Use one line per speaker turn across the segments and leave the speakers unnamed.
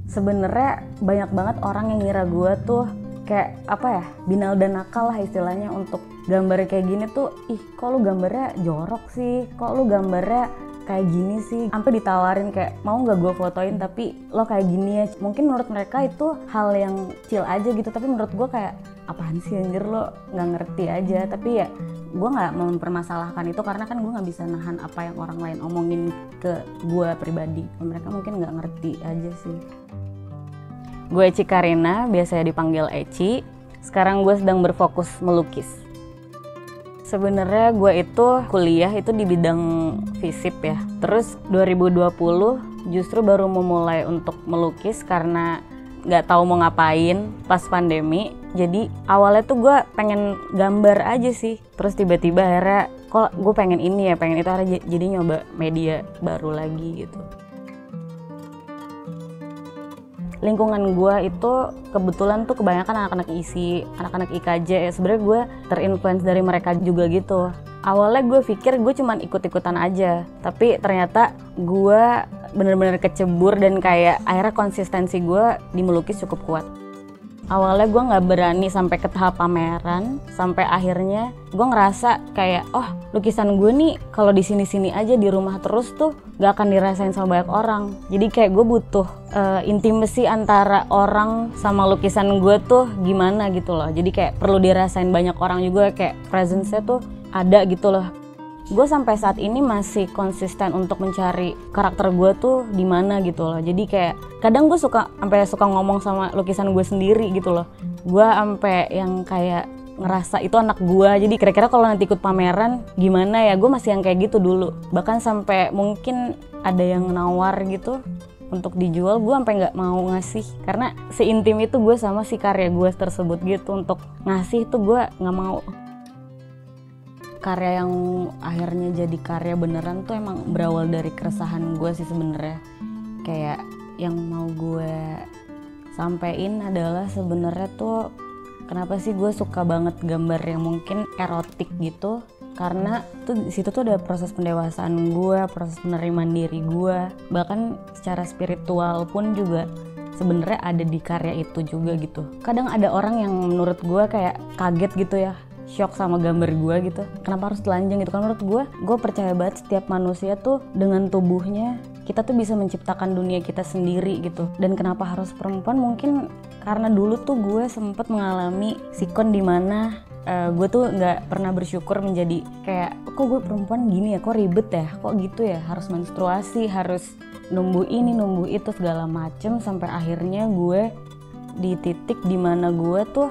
Sebenarnya banyak banget orang yang ngira gue tuh kayak apa ya, binal dan nakal lah istilahnya untuk gambar kayak gini tuh. Ih, kok lu gambarnya jorok sih, kok lu gambarnya kayak gini sih, sampai ditawarin kayak mau nggak gue fotoin tapi lo kayak gini ya. Mungkin menurut mereka itu hal yang chill aja gitu, tapi menurut gue kayak apaan sih anjir, lo nggak ngerti aja. Tapi ya gue nggak mempermasalahkan itu karena kan gue nggak bisa nahan apa yang orang lain omongin ke gue pribadi. Mereka mungkin nggak ngerti aja sih. Gue Eci Karina, biasanya dipanggil Eci. Sekarang gue sedang berfokus melukis. Sebenarnya gue itu kuliah itu di bidang FISIP ya. Terus 2020 justru baru memulai untuk melukis karena nggak tahu mau ngapain pas pandemi. Jadi awalnya tuh gue pengen gambar aja sih. Terus tiba-tiba akhirnya kok gue pengen ini ya, pengen itu, akhirnya jadi nyoba media baru lagi gitu. Lingkungan gue itu kebetulan tuh kebanyakan anak-anak ISI, anak-anak IKJ ya. Sebenarnya gue terinfluence dari mereka juga gitu. Awalnya gue pikir gue cuman ikut-ikutan aja, tapi ternyata gue bener-bener kecebur dan kayak akhirnya konsistensi gue di melukis cukup kuat. Awalnya gue nggak berani sampai ke tahap pameran, sampai akhirnya gue ngerasa kayak oh lukisan gue nih kalau di sini-sini aja di rumah terus tuh gak akan dirasain sama banyak orang. Jadi kayak gue butuh intimacy antara orang sama lukisan gue tuh gimana gitu loh. Jadi kayak perlu dirasain banyak orang juga, kayak presence-nya tuh ada gitu loh. Gue sampai saat ini masih konsisten untuk mencari karakter gue tuh di mana gitu loh. Jadi kayak kadang gue suka ngomong sama lukisan gue sendiri gitu loh. Gue sampai yang kayak ngerasa itu anak gue. Jadi kira-kira kalau nanti ikut pameran gimana ya, gue masih yang kayak gitu dulu. Bahkan sampai mungkin ada yang nawar gitu untuk dijual, gue sampai nggak mau ngasih karena seintim itu gue sama si karya gue tersebut gitu. Untuk ngasih tuh gue nggak mau. Karya yang akhirnya jadi karya beneran tuh emang berawal dari keresahan gue sih sebenarnya. Kayak yang mau gue sampein adalah sebenarnya tuh kenapa sih gue suka banget gambar yang mungkin erotik gitu. Karena tuh di situ tuh ada proses pendewasaan gue, proses penerimaan diri gue, bahkan secara spiritual pun juga sebenarnya ada di karya itu juga gitu. Kadang ada orang yang menurut gue kayak kaget gitu ya, shock sama gambar gue gitu, kenapa harus telanjang gitu kan. Menurut gue percaya banget setiap manusia tuh dengan tubuhnya kita tuh bisa menciptakan dunia kita sendiri gitu. Dan kenapa harus perempuan, mungkin karena dulu tuh gue sempet mengalami sikon dimana gue tuh nggak pernah bersyukur menjadi kayak kok gue perempuan gini ya, kok ribet ya, kok gitu ya, harus menstruasi, harus numbuh ini numbuh itu segala macem. Sampai akhirnya gue di titik dimana gue tuh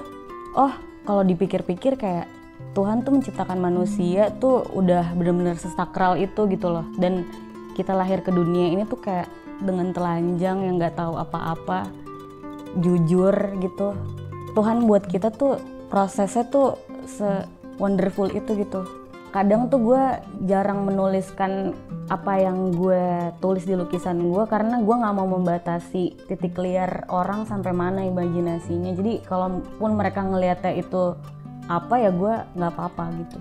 oh kalau dipikir-pikir kayak Tuhan tuh menciptakan manusia tuh udah bener-bener sesakral itu gitu loh. Dan kita lahir ke dunia ini tuh kayak dengan telanjang yang gak tahu apa-apa, jujur gitu. Tuhan buat kita tuh prosesnya tuh se-wonderful itu gitu. Kadang tuh gue jarang menuliskan apa yang gue tulis di lukisan gue karena gue gak mau membatasi titik liar orang sampai mana imajinasinya. Jadi kalaupun mereka ngeliatnya itu apa ya gue gak apa-apa gitu.